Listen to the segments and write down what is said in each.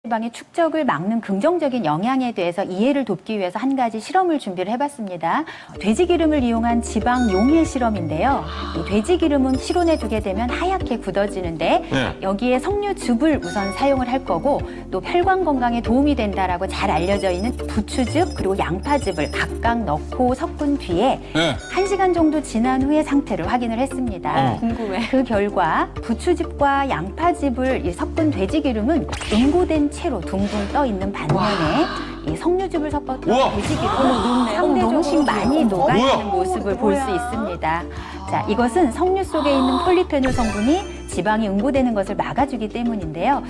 지방의 축적을 막는 긍정적인 영향에 대해서 이해를 돕기 위해서 한 가지 실험을 준비를 해봤습니다. 돼지 기름을 이용한 지방 용해 실험인데요. 이 돼지 기름은 실온에 두게 되면 하얗게 굳어지는데 여기에 석류즙을 우선 사용을 할 거고 또 혈관 건강에 도움이 된다라고 잘 알려져 있는 부추즙 그리고 양파즙을 각각 넣고 섞은 뒤에 1시간 정도 지난 후에 상태를 확인을 했습니다. 궁금해. 그 결과 부추즙과 양파즙을 섞은 돼지 기름은 응고된 채로 둥둥 떠 있는 반면에 이 석류즙을 섞었던 돼지 기름은 상대적으로 많이 녹아있는 모습을 볼 수 있습니다. 자, 이것은 석류 속에 있는 폴리페놀 성분이 지방이 응고되는 것을 막아주기 때문인데요.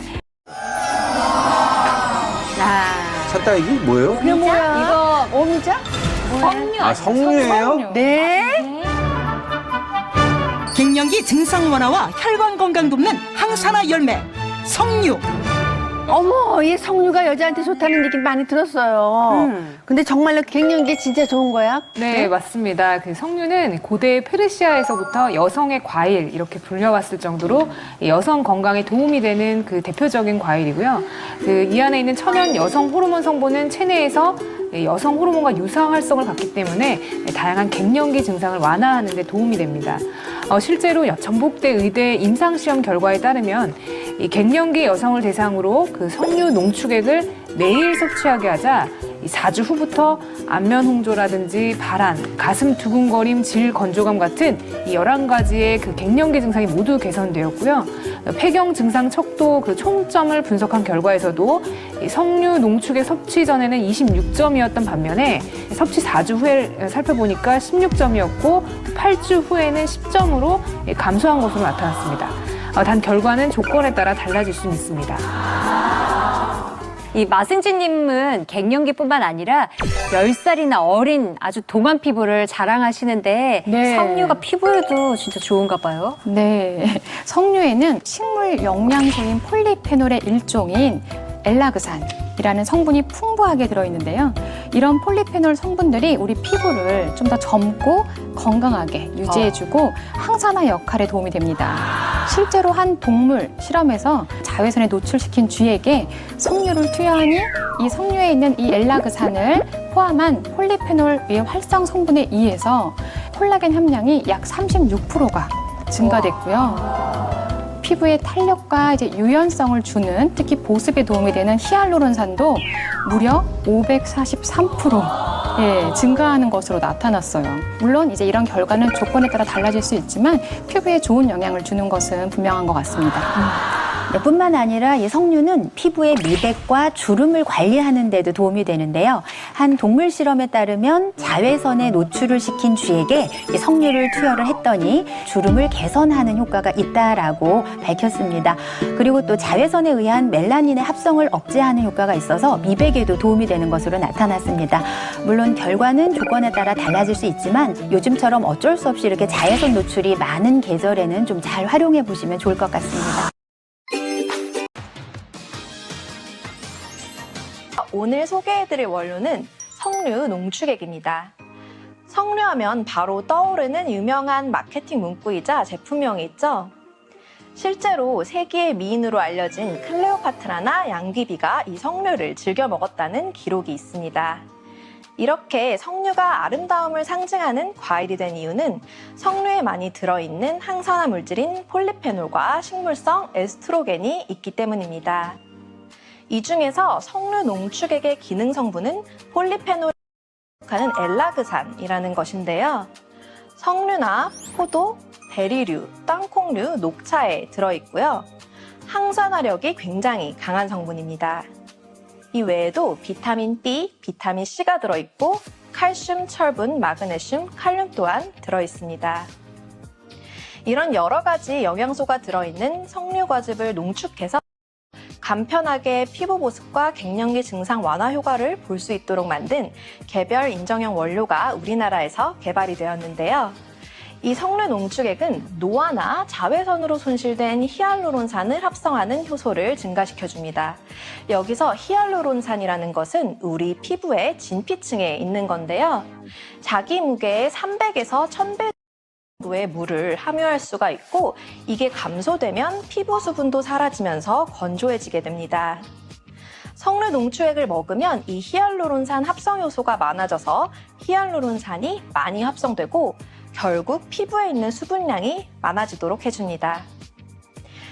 찾다 이게 뭐예요? 이게 뭐야? 이거 오미자? 석류. 아, 석류예요? 네. 갱년기 증상 완화와 혈관 건강 돕는 항산화 열매 석류. 어머, 이 석류가 여자한테 좋다는 얘기 많이 들었어요. 근데 정말로 갱년기 진짜 좋은 거야? 네, 맞습니다. 그 석류는 고대 페르시아에서부터 여성의 과일 이렇게 불려왔을 정도로 여성 건강에 도움이 되는 그 대표적인 과일이고요. 그 이 안에 있는 천연 여성 호르몬 성분은 체내에서 여성 호르몬과 유사한 활성을 갖기 때문에 다양한 갱년기 증상을 완화하는 데 도움이 됩니다. 실제로 전북대 의대 임상시험 결과에 따르면 이 갱년기 여성을 대상으로 그 석류 농축액을 매일 섭취하게 하자 4주 후부터 안면 홍조라든지 발한, 가슴 두근거림, 질 건조감 같은 이 11가지의 그 갱년기 증상이 모두 개선되었고요. 폐경 증상 척도 그 총점을 분석한 결과에서도 이 석류 농축액 섭취 전에는 26점이었던 반면에 섭취 4주 후에 살펴보니까 16점이었고 8주 후에는 10점으로 감소한 것으로 나타났습니다. 단 결과는 조건에 따라 달라질 수는 있습니다. 이 마승진님은 갱년기뿐만 아니라 10살이나 어린 아주 동안 피부를 자랑하시는데 네. 석류가 피부에도 진짜 좋은가 봐요. 네, 석류에는 식물 영양소인 폴리페놀의 일종인 엘라그산이라는 성분이 풍부하게 들어있는데요. 이런 폴리페놀 성분들이 우리 피부를 좀 더 젊고 건강하게 유지해주고 항산화 역할에 도움이 됩니다. 실제로 한 동물 실험에서 자외선에 노출시킨 쥐에게 석류를 투여하니 이 석류에 있는 이 엘라그산을 포함한 폴리페놀의 활성 성분에 의해서 콜라겐 함량이 약 36%가 증가됐고요. 피부의 탄력과 이제 유연성을 주는 특히 보습에 도움이 되는 히알루론산도 무려 543% 증가하는 것으로 나타났어요. 물론 이제 이런 결과는 조건에 따라 달라질 수 있지만 피부에 좋은 영향을 주는 것은 분명한 것 같습니다. 뿐만 아니라 이 석류는 피부의 미백과 주름을 관리하는 데도 도움이 되는데요. 한 동물 실험에 따르면 자외선에 노출을 시킨 쥐에게 이 석류를 투여를 했더니 주름을 개선하는 효과가 있다라고 밝혔습니다. 그리고 또 자외선에 의한 멜라닌의 합성을 억제하는 효과가 있어서 미백에도 도움이 되는 것으로 나타났습니다. 물론 결과는 조건에 따라 달라질 수 있지만 요즘처럼 어쩔 수 없이 이렇게 자외선 노출이 많은 계절에는 좀 잘 활용해 보시면 좋을 것 같습니다. 오늘 소개해드릴 원료는 석류 농축액입니다. 석류하면 바로 떠오르는 유명한 마케팅 문구이자 제품명이 있죠. 실제로 세계의 미인으로 알려진 클레오파트라나 양귀비가 이 석류를 즐겨 먹었다는 기록이 있습니다. 이렇게 석류가 아름다움을 상징하는 과일이 된 이유는 석류에 많이 들어있는 항산화 물질인 폴리페놀과 식물성 에스트로겐이 있기 때문입니다. 이 중에서 석류 농축액의 기능 성분은 폴리페놀에 속하는 엘라그산이라는 것인데요. 석류나 포도, 베리류, 땅콩류, 녹차에 들어있고요. 항산화력이 굉장히 강한 성분입니다. 이 외에도 비타민 B, 비타민 C가 들어있고 칼슘, 철분, 마그네슘, 칼륨 또한 들어있습니다. 이런 여러 가지 영양소가 들어있는 석류과즙을 농축해서 간편하게 피부 보습과 갱년기 증상 완화 효과를 볼 수 있도록 만든 개별 인정형 원료가 우리나라에서 개발이 되었는데요. 이 석류 농축액은 노화나 자외선으로 손실된 히알루론산을 합성하는 효소를 증가시켜줍니다. 여기서 히알루론산이라는 것은 우리 피부의 진피층에 있는 건데요. 자기 무게의 300에서 1000배 정도의 물을 함유할 수가 있고 이게 감소되면 피부 수분도 사라지면서 건조해지게 됩니다. 석류 농축액을 먹으면 이 히알루론산 합성 요소가 많아져서 히알루론산이 많이 합성되고 결국 피부에 있는 수분량이 많아지도록 해줍니다.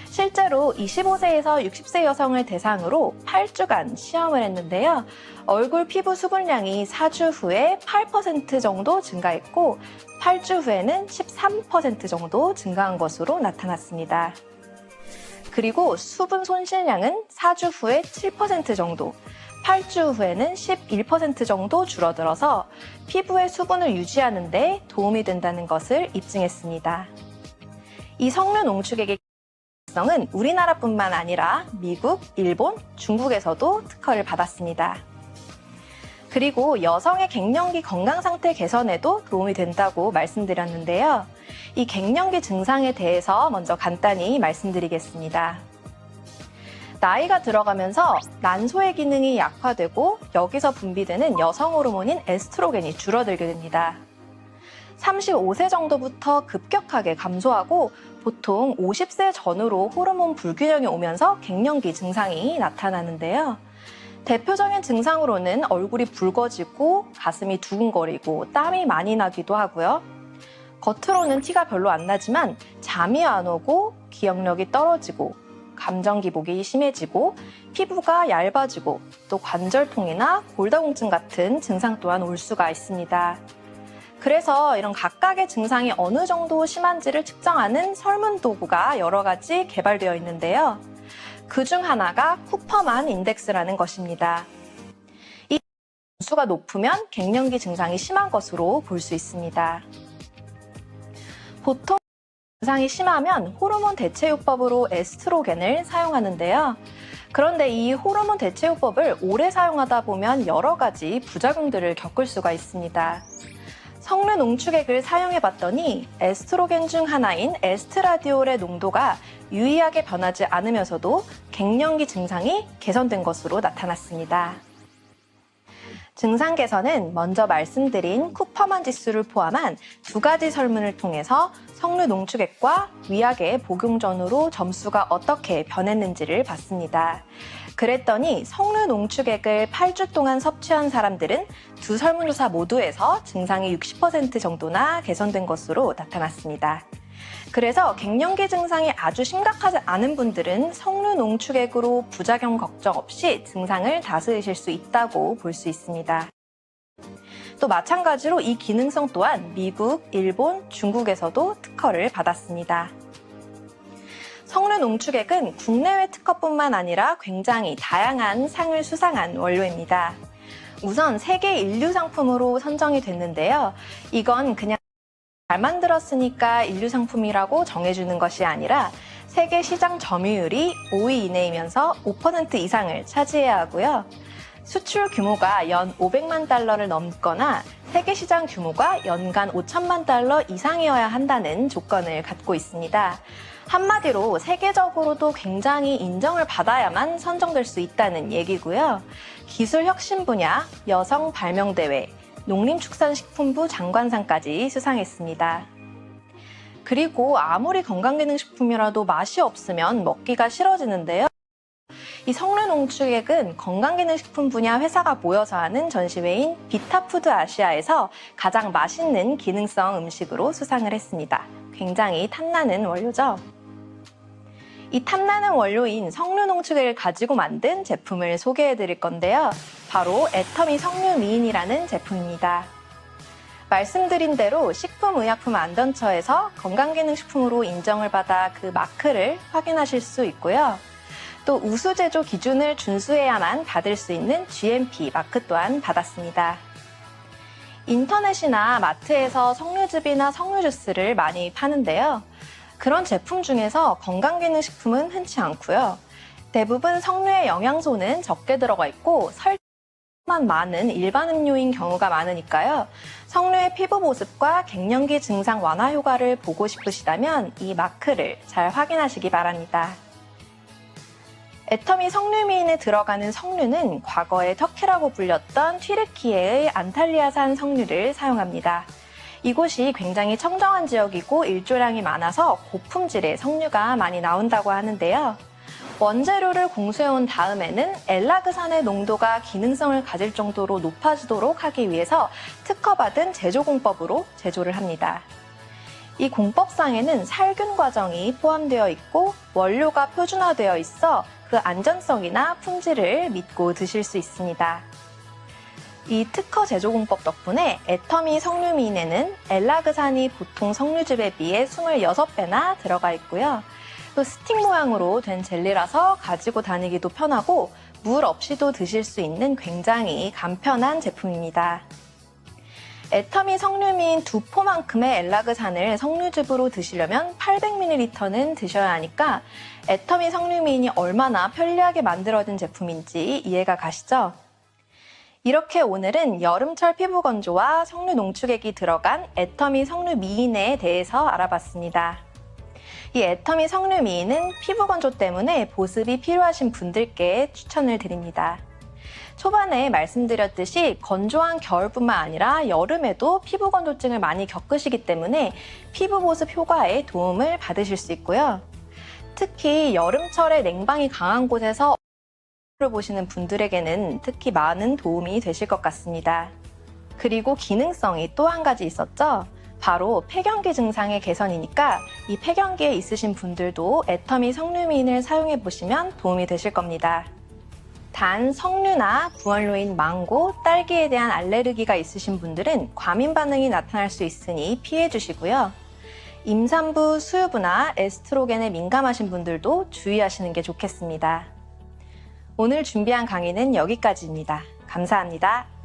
실제로 25세에서 60세 여성을 대상으로 8주간 시험을 했는데요. 얼굴 피부 수분량이 4주 후에 8% 정도 증가했고 8주 후에는 13% 정도 증가한 것으로 나타났습니다. 그리고 수분 손실량은 4주 후에 7% 정도, 8주 후에는 11% 정도 줄어들어서 피부의 수분을 유지하는 데 도움이 된다는 것을 입증했습니다. 이 석류 농축액의 성은 우리나라뿐만 아니라 미국, 일본, 중국에서도 특허를 받았습니다. 그리고 여성의 갱년기 건강 상태 개선에도 도움이 된다고 말씀드렸는데요. 이 갱년기 증상에 대해서 먼저 간단히 말씀드리겠습니다. 나이가 들어가면서 난소의 기능이 약화되고 여기서 분비되는 여성 호르몬인 에스트로겐이 줄어들게 됩니다. 35세 정도부터 급격하게 감소하고 보통 50세 전후로 호르몬 불균형이 오면서 갱년기 증상이 나타나는데요. 대표적인 증상으로는 얼굴이 붉어지고 가슴이 두근거리고 땀이 많이 나기도 하고요. 겉으로는 티가 별로 안 나지만 잠이 안 오고 기억력이 떨어지고 감정 기복이 심해지고 피부가 얇아지고 또 관절통이나 골다공증 같은 증상 또한 올 수가 있습니다. 그래서 이런 각각의 증상이 어느 정도 심한지를 측정하는 설문 도구가 여러 가지 개발되어 있는데요. 그중 하나가 쿠퍼만 인덱스라는 것입니다. 이 수가 높으면 갱년기 증상이 심한 것으로 볼 수 있습니다. 보통 증상이 심하면 호르몬 대체요법으로 에스트로겐을 사용하는데요. 그런데 이 호르몬 대체요법을 오래 사용하다 보면 여러 가지 부작용들을 겪을 수가 있습니다. 석류 농축액을 사용해 봤더니 에스트로겐 중 하나인 에스트라디올의 농도가 유의하게 변하지 않으면서도 갱년기 증상이 개선된 것으로 나타났습니다. 증상 개선은 먼저 말씀드린 쿠퍼만 지수를 포함한 두 가지 설문을 통해서 석류 농축액과 위약의 복용 전후로 점수가 어떻게 변했는지를 봤습니다. 그랬더니 석류 농축액을 8주 동안 섭취한 사람들은 두 설문조사 모두에서 증상이 60% 정도나 개선된 것으로 나타났습니다. 그래서 갱년기 증상이 아주 심각하지 않은 분들은 석류 농축액으로 부작용 걱정 없이 증상을 다스리실 수 있다고 볼 수 있습니다. 또 마찬가지로 이 기능성 또한 미국, 일본, 중국에서도 특허를 받았습니다. 석류 농축액은 국내외 특허뿐만 아니라 굉장히 다양한 상을 수상한 원료입니다. 우선 세계 인류 상품으로 선정이 됐는데요. 이건 그냥 잘 만들었으니까 인류 상품이라고 정해주는 것이 아니라 세계 시장 점유율이 5위 이내이면서 5% 이상을 차지해야 하고요. 수출 규모가 연 500만 달러를 넘거나 세계 시장 규모가 연간 5천만 달러 이상이어야 한다는 조건을 갖고 있습니다. 한마디로 세계적으로도 굉장히 인정을 받아야만 선정될 수 있다는 얘기고요. 기술 혁신 분야, 여성 발명대회, 농림축산식품부 장관상까지 수상했습니다. 그리고 아무리 건강기능식품이라도 맛이 없으면 먹기가 싫어지는데요. 이 석류 농축액은 건강기능식품 분야 회사가 모여서 하는 전시회인 비타푸드 아시아에서 가장 맛있는 기능성 음식으로 수상을 했습니다. 굉장히 탐나는 원료죠. 이 탐나는 원료인 석류 농축액을 가지고 만든 제품을 소개해 드릴 건데요. 바로 애터미 석류 미인이라는 제품입니다. 말씀드린 대로 식품의약품안전처에서 건강기능식품으로 인정을 받아 그 마크를 확인하실 수 있고요. 또 우수 제조 기준을 준수해야만 받을 수 있는 GMP 마크 또한 받았습니다. 인터넷이나 마트에서 석류즙이나 석류주스를 많이 파는데요. 그런 제품 중에서 건강기능식품은 흔치 않고요. 대부분 석류의 영양소는 적게 들어가 있고 설탕만 많은 일반 음료인 경우가 많으니까요. 석류의 피부 보습과 갱년기 증상 완화 효과를 보고 싶으시다면 이 마크를 잘 확인하시기 바랍니다. 애터미 석류미인에 들어가는 석류는 과거에 터키라고 불렸던 튀르키예의 안탈리아산 석류를 사용합니다. 이곳이 굉장히 청정한 지역이고 일조량이 많아서 고품질의 석류가 많이 나온다고 하는데요. 원재료를 공수해온 다음에는 엘라그산의 농도가 기능성을 가질 정도로 높아지도록 하기 위해서 특허받은 제조공법으로 제조를 합니다. 이 공법상에는 살균 과정이 포함되어 있고 원료가 표준화되어 있어 그 안전성이나 품질을 믿고 드실 수 있습니다. 이 특허 제조공법 덕분에 애터미 석류미인에는 엘라그산이 보통 석류즙에 비해 26배나 들어가 있고요. 또 스틱 모양으로 된 젤리라서 가지고 다니기도 편하고 물 없이도 드실 수 있는 굉장히 간편한 제품입니다. 애터미 석류미인 2포만큼의 엘라그산을 석류즙으로 드시려면 800ml는 드셔야 하니까 애터미 석류미인이 얼마나 편리하게 만들어진 제품인지 이해가 가시죠? 이렇게 오늘은 여름철 피부 건조와 석류 농축액이 들어간 애터미 석류미인에 대해서 알아봤습니다. 이 애터미 석류미인은 피부 건조 때문에 보습이 필요하신 분들께 추천을 드립니다. 초반에 말씀드렸듯이 건조한 겨울뿐만 아니라 여름에도 피부 건조증을 많이 겪으시기 때문에 피부 보습 효과에 도움을 받으실 수 있고요. 특히 여름철에 냉방이 강한 곳에서 를 보시는 분들에게는 특히 많은 도움이 되실 것 같습니다. 그리고 기능성이 또 한 가지 있었죠? 바로 폐경기 증상의 개선이니까 이 폐경기에 있으신 분들도 애터미 석류미인을 사용해 보시면 도움이 되실 겁니다. 단 석류나 부원료인 망고, 딸기에 대한 알레르기가 있으신 분들은 과민 반응이 나타날 수 있으니 피해 주시고요. 임산부, 수유부나 에스트로겐에 민감하신 분들도 주의하시는 게 좋겠습니다. 오늘 준비한 강의는 여기까지입니다. 감사합니다.